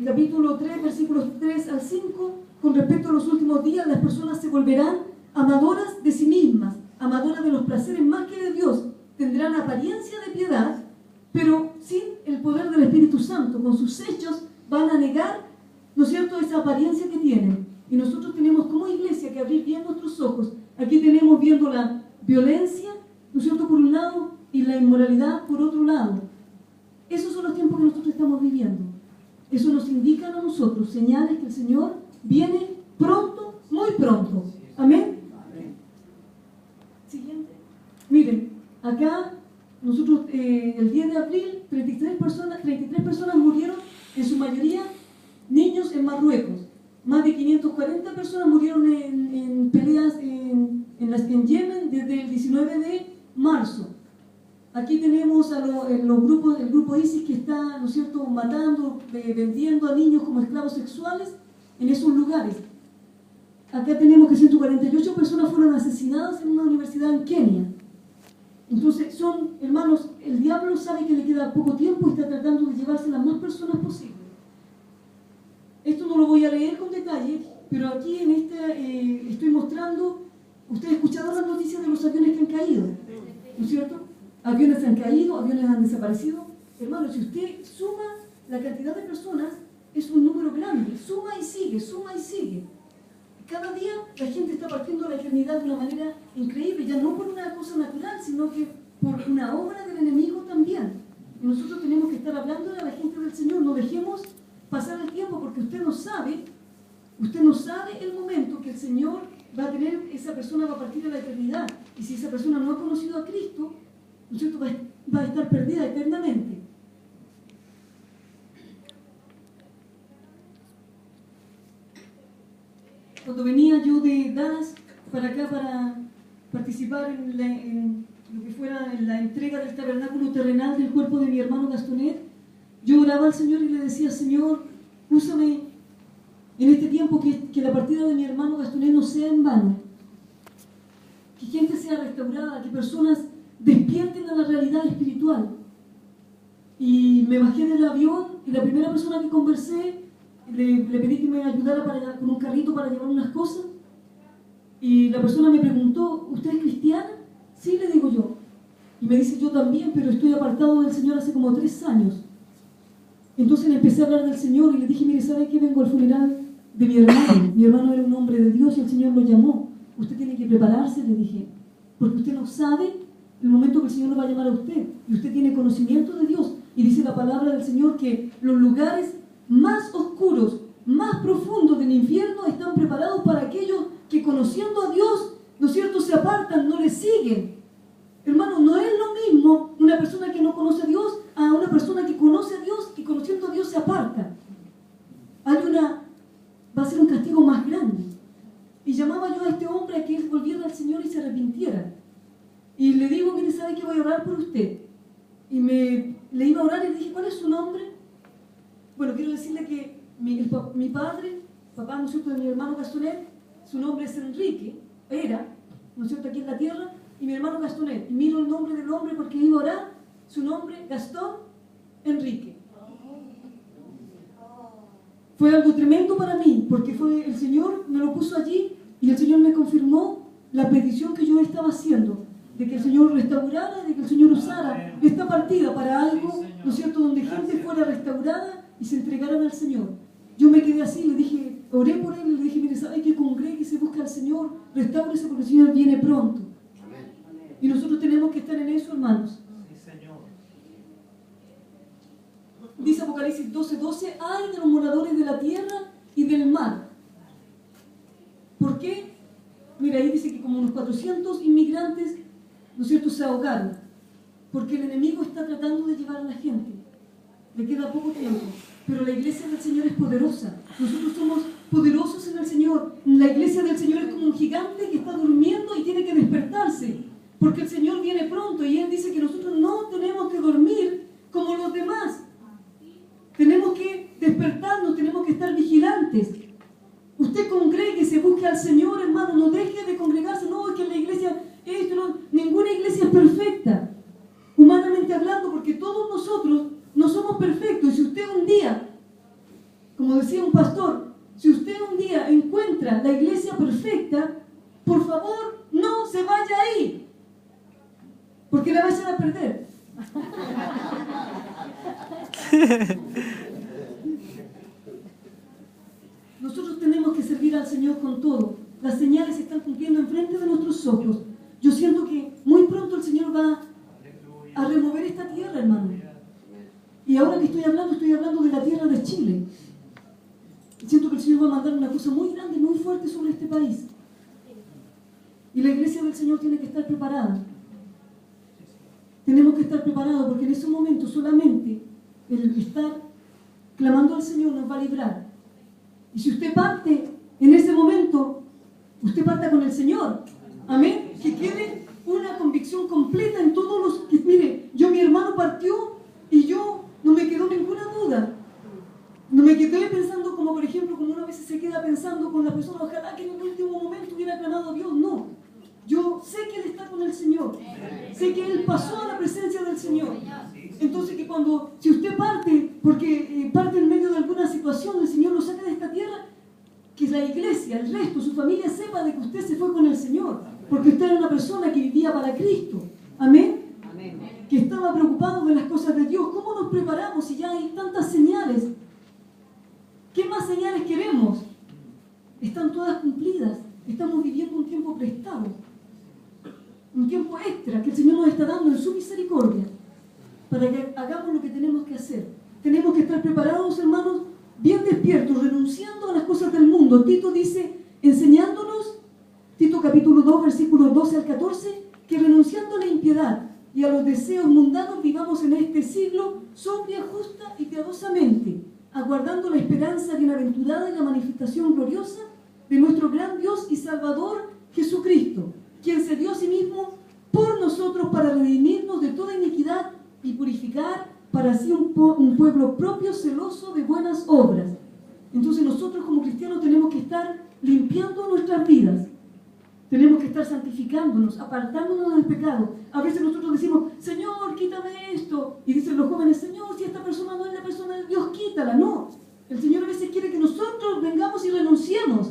capítulo 3, versículos 3 al 5, con respecto a los últimos días, las personas se volverán amadoras de sí mismas, amadoras de los placeres más que de Dios, tendrán apariencia de piedad, pero sin el poder del Espíritu Santo. Con sus hechos van a negar, ¿no es cierto?, esa apariencia que tienen. Y nosotros tenemos como iglesia que abrir bien nuestros ojos. Aquí tenemos viendo la violencia, ¿no es cierto?, por un lado, y la inmoralidad por otro lado. Esos son los tiempos que nosotros estamos viviendo. Eso nos indica a nosotros señales que el Señor viene pronto, muy pronto. Amén. Siguiente. Miren, acá nosotros el 10 de abril 33 personas murieron, en su mayoría niños, en Marruecos. Más de 540 personas murieron en peleas en Yemen desde el 19 de marzo. Aquí tenemos el grupo ISIS que está, ¿no es cierto?, matando, vendiendo a niños como esclavos sexuales en esos lugares. Acá tenemos que 148 personas fueron asesinadas en una universidad en Kenia. Entonces, hermanos, el diablo sabe que le queda poco tiempo y está tratando de llevarse las más personas posible. Esto no lo voy a leer con detalle, pero aquí en estoy mostrando, ustedes escucharon las noticias de los aviones que han caído, ¿no es cierto? Aviones han caído, aviones han desaparecido. Hermanos, si usted suma la cantidad de personas es un número grande, suma y sigue, suma y sigue. Cada día la gente está partiendo a la eternidad de una manera increíble, ya no por una cosa natural, sino que por una obra del enemigo también. Y nosotros tenemos que estar hablando a la gente del Señor, no dejemos pasar el tiempo, porque usted no sabe el momento que el Señor va a tener, esa persona va a partir a la eternidad. Y si esa persona no ha conocido a Cristo, ¿no es cierto?, va a estar perdida eternamente. Cuando venía yo de Dallas para acá para participar en lo que fuera en la entrega del tabernáculo terrenal del cuerpo de mi hermano Gastonet, yo oraba al Señor y le decía: Señor, úsame en este tiempo, que la partida de mi hermano Gastonet no sea en vano, que gente sea restaurada, que personas despierten a la realidad espiritual. Y me bajé del avión y la primera persona que conversé, le pedí que me ayudara con un carrito para llevar unas cosas, y la persona me preguntó: ¿usted es cristiana? Sí, le digo yo. Y me dice: yo también, pero estoy apartado del Señor hace como 3 años. Entonces le empecé a hablar del Señor y le dije: mire, ¿sabe qué? Vengo al funeral de mi hermano. Mi hermano era un hombre de Dios y el Señor lo llamó. Usted tiene que prepararse, le dije, porque usted no sabe el momento que el Señor lo va a llamar a usted. Y usted tiene conocimiento de Dios. Y dice la palabra del Señor que los lugares más oscuros, más profundos del infierno están preparados para aquellos que, conociendo a Dios, ¿no es cierto?, se apartan, no le siguen. Hermano, no es lo mismo una persona que no conoce a Dios a una persona que conoce a Dios y, conociendo a Dios, se aparta. Va a ser un castigo más grande. Y llamaba yo a este hombre a que él volviera al Señor y se arrepintiera. Y le digo: mire, ¿sabe que voy a orar por usted? Y le iba a orar y le dije: ¿cuál es su nombre? Bueno, quiero decirle que mi padre, papá, ¿no es cierto?, de mi hermano Gastonet, su nombre es Enrique, ¿no es cierto?, aquí en la tierra, y mi hermano Gastonet. Y miro el nombre del hombre porque iba a orar, su nombre, Gastón Enrique. Fue algo tremendo para mí, porque el Señor me lo puso allí y el Señor me confirmó la petición que yo estaba haciendo, de que el Señor restaurara, de que el Señor usara esta partida para algo, ¿no es cierto?, donde gente fuera restaurada y se entregaran al Señor. Yo me quedé así, le dije, oré por él y le dije: mire, ¿sabe que congregue y se busca al Señor? Restáurese, porque el Señor viene pronto. Y nosotros tenemos que estar en eso, hermanos. Dice Apocalipsis 12:12: ay de los moradores de la tierra y del mar. ¿Por qué? Mira, ahí dice que como unos 400 inmigrantes, ¿no es cierto?, se ahogaron, porque el enemigo está tratando de llevar a la gente. Le queda poco tiempo, pero la iglesia del Señor es poderosa. Nosotros somos poderosos en el Señor. La iglesia del Señor es como un gigante que está durmiendo y tiene que despertarse, porque el Señor viene pronto, y Él dice que nosotros no tenemos que dormir como los demás. Tenemos que despertarnos, tenemos que estar vigilantes. Usted congregue, se busque al Señor, hermano, no deje de congregarse. No, es que en la iglesia, ninguna iglesia es perfecta, humanamente hablando, porque todos nosotros no somos perfectos. Y si usted un día, como decía un pastor, si usted un día encuentra la iglesia perfecta, por favor, no se vaya ahí, porque la vayan a perder. Nosotros tenemos que servir al Señor con todo. Las señales se están cumpliendo enfrente de nuestros ojos. Yo siento que muy pronto el Señor va a remover esta tierra, hermano. Y ahora que estoy hablando de la tierra de Chile. Siento que el Señor va a mandar una cosa muy grande, muy fuerte sobre este país. Y la iglesia del Señor tiene que estar preparada. Tenemos que estar preparados, porque en ese momento solamente el estar clamando al Señor nos va a librar. Y si usted parte en ese momento, usted parta con el Señor. Amén. Que quede una convicción completa en todos los que, mire, mi hermano partió y yo no me quedó ninguna duda. No me quedé pensando como, por ejemplo, como una vez se queda pensando con la persona: ojalá que en el último momento hubiera clamado a Dios. No. Yo sé que Él está con el Señor. Sé que Él pasó a la presencia del Señor. Entonces, que si usted parte, porque parte en medio de alguna situación, el Señor lo saca de esta tierra, que la iglesia, el resto, su familia sepa de que usted se fue con el Señor, porque usted era una persona que vivía para Cristo. Amén. Amén. Que estaba preocupado de las cosas de Dios. ¿Cómo nos preparamos si ya hay tantas señales? viviendo un tiempo prestado, un tiempo extra que el Señor nos está dando en su misericordia para que hagamos lo que tenemos que hacer. Tenemos que estar preparados, hermanos, bien despiertos, renunciando a las cosas del mundo. Tito dice, enseñándonos, Tito capítulo 2, versículos 12 al 14, que renunciando a la impiedad y a los deseos mundanos vivamos en este siglo sobria, justa y piadosamente, aguardando la esperanza bienaventurada y la manifestación gloriosa de nuestro gran Dios y Salvador Jesucristo, quien se dio a sí mismo por nosotros para redimirnos de toda iniquidad y purificar para sí un pueblo propio celoso de buenas obras. Entonces nosotros como cristianos tenemos que estar limpiando nuestras vidas. Tenemos que estar santificándonos, apartándonos del pecado. A veces nosotros decimos, Señor, quítame esto. Y dicen los jóvenes, Señor, si esta persona no es la persona de Dios, quítala. No, el Señor a veces quiere que nosotros vengamos y renunciemos.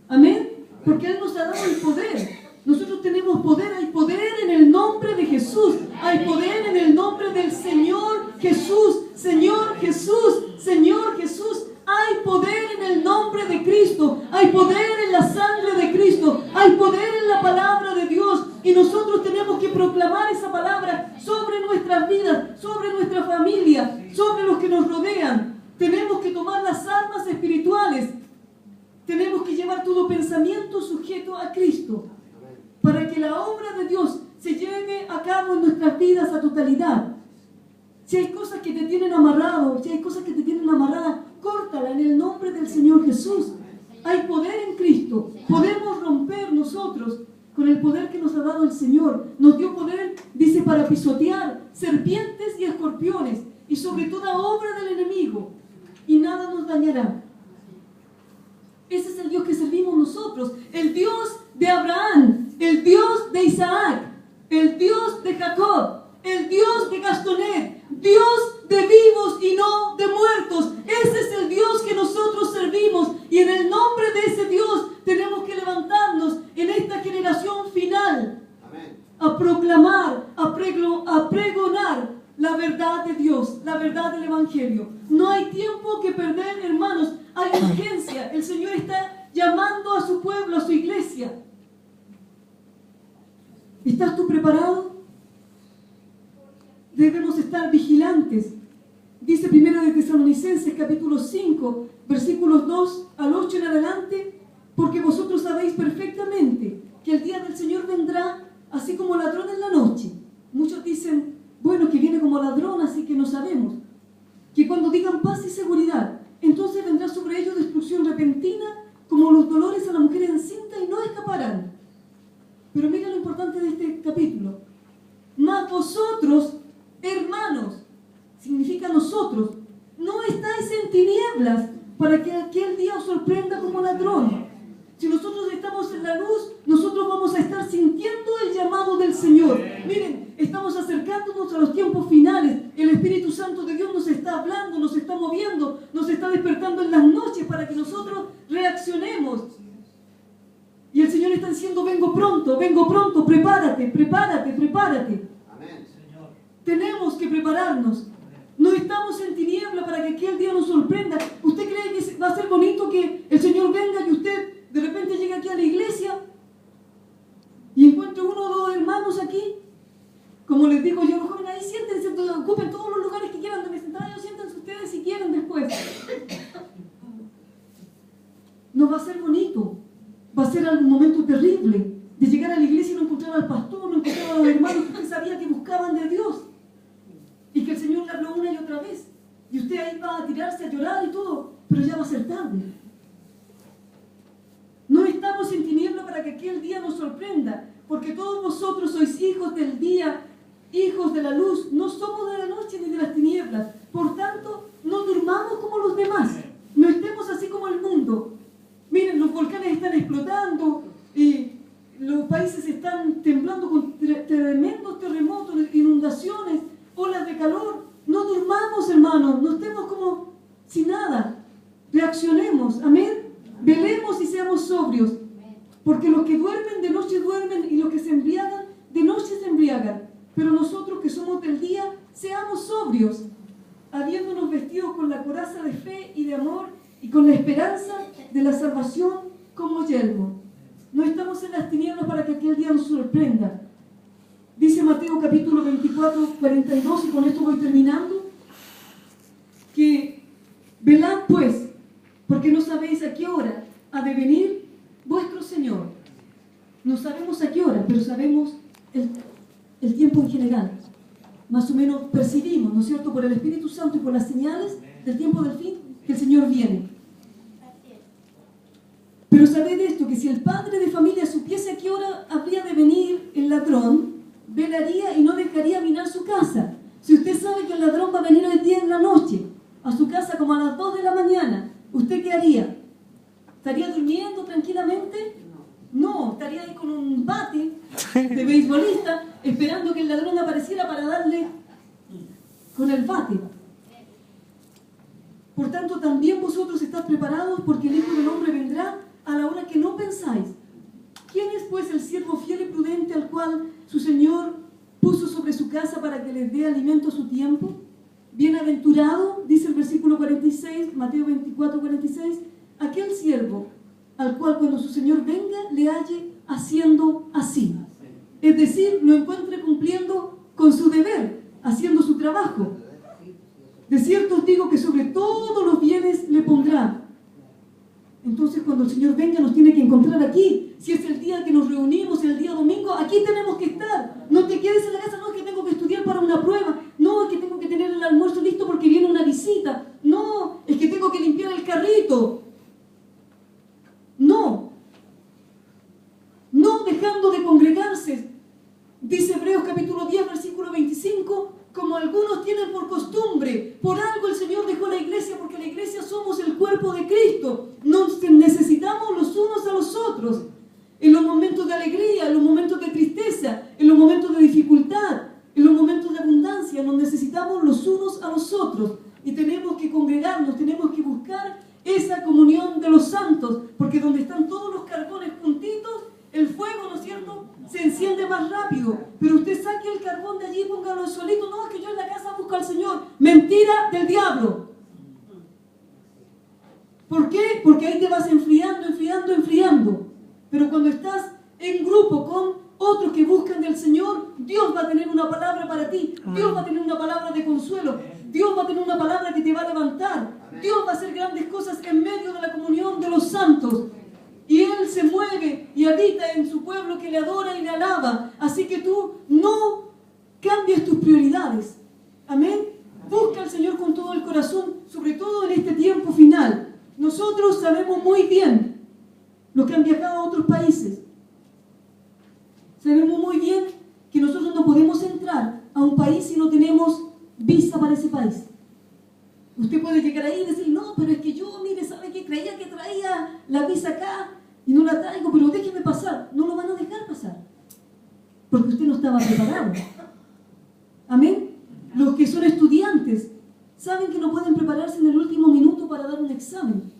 Amén. Porque Él nos ha dado el poder. Nosotros tenemos poder, hay poder en el nombre de Jesús. Hay poder en el nombre del Señor Jesús. Señor Jesús, Señor Jesús. Hay poder en el nombre de Cristo, hay poder en la sangre de Cristo, hay poder en la palabra de Dios y nosotros tenemos que proclamar esa palabra sobre nuestras vidas, sobre nuestra familia, sobre los que nos rodean. Tenemos que tomar las armas espirituales, tenemos que llevar todo pensamiento sujeto a Cristo para que la obra de Dios se lleve a cabo en nuestras vidas a totalidad. Si hay cosas que te tienen amarrado, si hay cosas que te tienen amarrada, córtala en el nombre del Señor Jesús. Hay poder en Cristo. Podemos romper nosotros con el poder que nos ha dado el Señor. Nos dio poder, dice, para pisotear serpientes y escorpiones y sobre toda obra del enemigo. Y nada nos dañará. Ese es el Dios que servimos nosotros. El Dios de Abraham, el Dios de Isaac, el Dios de Jacob, el Dios de Gastonet, Dios de vivos y no de muertos. Ese es el Dios que nosotros servimos y en el nombre de ese Dios tenemos que levantarnos en esta generación final. Amén. A proclamar, a pregonar la verdad de Dios, la verdad del Evangelio. No hay tiempo que perder, hermanos, hay urgencia. El Señor está llamando a su pueblo, a su iglesia. ¿Estás tú preparado? Debemos estar vigilantes. Dice 1 de Tesalonicenses capítulo 5, versículos 2 al 8 en adelante, porque vosotros sabéis perfectamente que el día del Señor vendrá así como ladrón en la noche. Muchos dicen, bueno, que viene como ladrón, así que no sabemos. Que cuando digan paz y seguridad, entonces vendrá sobre ellos destrucción repentina, como los dolores a la mujer encinta y no escaparán. Pero mira lo importante de este capítulo. Mas vosotros, hermanos, significa nosotros, no estáis en tinieblas para que aquel día os sorprenda como ladrón. Si nosotros estamos en la luz, nosotros vamos a estar sintiendo el llamado del Señor. Miren, estamos acercándonos a los tiempos finales. El Espíritu Santo de Dios nos está hablando, nos está moviendo, nos está despertando en las noches para que nosotros reaccionemos. Y el Señor está diciendo, vengo pronto, prepárate, prepárate, prepárate. Amén. Tenemos que prepararnos. No estamos en tiniebla para que aquel día nos sorprenda. ¿Usted cree que va a ser bonito que el Señor venga y usted de repente llegue aquí a la iglesia y encuentre uno o dos hermanos aquí? Como les digo yo a los jóvenes, ahí siéntense, ocupen todos los lugares que quieran donde sentar, siéntense ustedes si quieren después. No va a ser bonito. Va a ser algún momento terrible de llegar a la iglesia y no encontrar al pastor, no encontrar a los hermanos que usted sabía que buscaban de Dios. Y que el Señor le habló una y otra vez. Y usted ahí va a tirarse a llorar y todo, pero ya va a ser tarde. No estamos en tiniebla para que aquel día nos sorprenda, porque todos vosotros sois hijos del día, hijos de la luz, no somos de la noche ni de las tinieblas. Por tanto, no durmamos como los demás, no estemos así como el mundo. Miren, los volcanes están explotando, los países están temblando con tremendos terremotos, inundaciones, olas de calor. No durmamos, hermanos, no estemos como sin nada. Reaccionemos, amén. Velemos y seamos sobrios, porque los que duermen de noche duermen y los que se embriagan de noche se embriagan. Pero nosotros que somos del día, seamos sobrios, habiéndonos vestidos con la coraza de fe y de amor y con la esperanza de la salvación como yelmo. No estamos en las tinieblas para que aquel día nos sorprenda. Dice Mateo capítulo 24, 42, y con esto voy terminando, que velad pues, porque no sabéis a qué hora ha de venir vuestro Señor. No sabemos a qué hora, pero sabemos el tiempo en general. Más o menos percibimos, ¿no es cierto?, por el Espíritu Santo y por las señales del tiempo del fin, que el Señor viene. Pero sabed esto, que si el padre de familia supiese a qué hora habría de venir el ladrón, velaría y no dejaría minar su casa. Si usted sabe que el ladrón va a venir hoy día en la noche, a su casa como a las 2 de la mañana, ¿usted qué haría? ¿Estaría durmiendo tranquilamente? No, estaría ahí con un bate de beisbolista esperando que el ladrón apareciera para darle con el bate. Por tanto, también vosotros estáis preparados, porque el Hijo del Hombre vendrá a la hora que no pensáis. ¿Quién es pues el siervo fiel y prudente al cual su Señor puso sobre su casa para que les dé alimento a su tiempo? Bienaventurado, dice el versículo 46, Mateo 24, 46, aquel siervo al cual cuando su Señor venga le halle haciendo así. Es decir, lo encuentre cumpliendo con su deber, haciendo su trabajo. De cierto os digo que sobre todos los bienes le pondrá. Entonces, cuando el Señor venga, nos tiene que encontrar aquí. Si es el día que nos reunimos, el día domingo, aquí tenemos que estar. No te quedes en la casa, no es que tengo que estudiar para una prueba, no es que tengo que tener el almuerzo listo porque viene una visita, no, es que tengo que limpiar el carrito. No dejando de congregarse. Dice Hebreos capítulo 10, versículo 25, como algunos tienen por costumbre. Por algo el Señor dejó la iglesia, porque la iglesia somos el cuerpo de Cristo. Nos necesitamos los unos a los otros. En los momentos de alegría, en los momentos de tristeza, en los momentos de dificultad, en los momentos de abundancia, nos necesitamos los unos a los otros. Y tenemos que congregarnos, tenemos que buscar esa comunión de los santos, porque donde están todos los carbones juntitos, el fuego, ¿no es cierto?, se enciende más rápido. Pero usted saque el carbón de allí y póngalo solito. No, es que yo en la casa busco al Señor. Mentira del diablo. ¿Por qué? Porque ahí te vas enfriando. Pero cuando estás en grupo con otros que buscan del Señor, Dios va a tener una palabra para ti. Dios va a tener una palabra de consuelo. Dios va a tener una palabra que te va a levantar. Dios va a hacer grandes cosas en medio de la comunión de los santos. Y Él se mueve y habita en su pueblo que le adora y le alaba. Así que tú no cambies tus prioridades. Amén. Busca al Señor con todo el corazón, sobre todo en este tiempo final. Nosotros sabemos muy bien, los que han viajado a otros países, sabemos muy bien que nosotros no podemos entrar a un país si no tenemos visa para ese país. Usted puede llegar ahí y decir, no, pero es que yo, mire, ¿sabe qué? Creía que traía la visa acá y no la traigo, pero déjeme pasar. No lo van a dejar pasar, porque usted no estaba preparado. Amén. Los que son estudiantes saben que no pueden prepararse en el último minuto para dar un examen.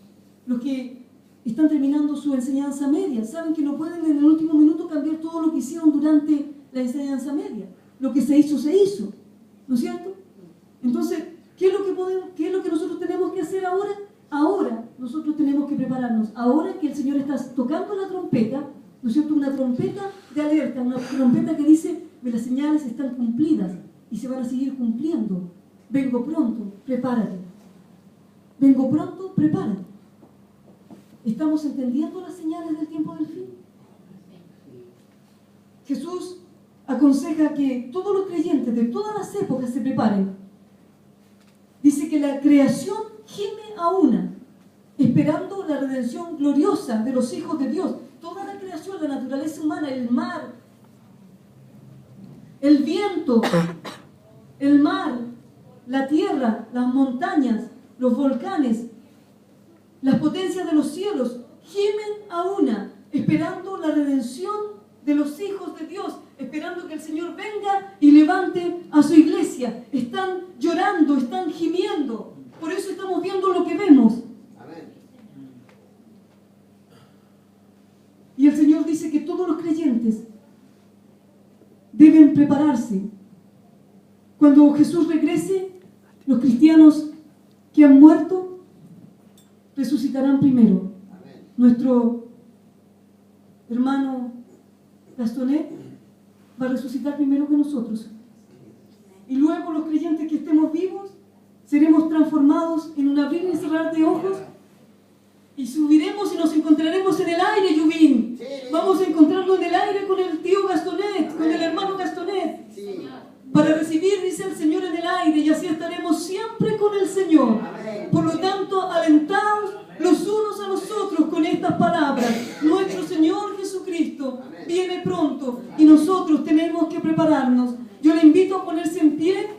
Los que están terminando su enseñanza media saben que no pueden en el último minuto cambiar todo lo que hicieron durante la enseñanza media. Lo que se hizo, ¿no es cierto? Entonces, ¿qué es lo que nosotros tenemos que hacer ahora? Ahora nosotros tenemos que prepararnos. Ahora que el Señor está tocando la trompeta, ¿no es cierto? Una trompeta de alerta, una trompeta que dice que las señales están cumplidas y se van a seguir cumpliendo. Vengo pronto, prepárate. Vengo pronto, prepárate. ¿Estamos entendiendo las señales del tiempo del fin? Jesús aconseja que todos los creyentes de todas las épocas se preparen. Dice que la creación gime a una, esperando la redención gloriosa de los hijos de Dios. Toda la creación, la naturaleza humana, el mar, el viento, el mar, la tierra, las montañas, los volcanes, las potencias de los cielos, gimen a una, esperando la redención de los hijos de Dios, esperando que el Señor venga y levante a su iglesia. Están llorando, están gimiendo. Por eso estamos viendo lo que vemos. Amén. Y el Señor dice que todos los creyentes deben prepararse. Cuando Jesús regrese, los cristianos que han muerto resucitarán primero. Amén. hermano Gastonet va a resucitar primero que nosotros. Y luego los creyentes que estemos vivos seremos transformados en un abrir y cerrar de ojos y subiremos y nos encontraremos en el aire, Yubín. Vamos a encontrarlo en el aire con el tío Gastonet, con el hermano Gastonet. Para recibir, dice el Señor, en el aire, y así estaremos siempre con el Señor. Por lo tanto, alentaos los unos a los otros con estas palabras. Nuestro Señor Jesucristo viene pronto y nosotros tenemos que prepararnos. Yo le invito a ponerse en pie.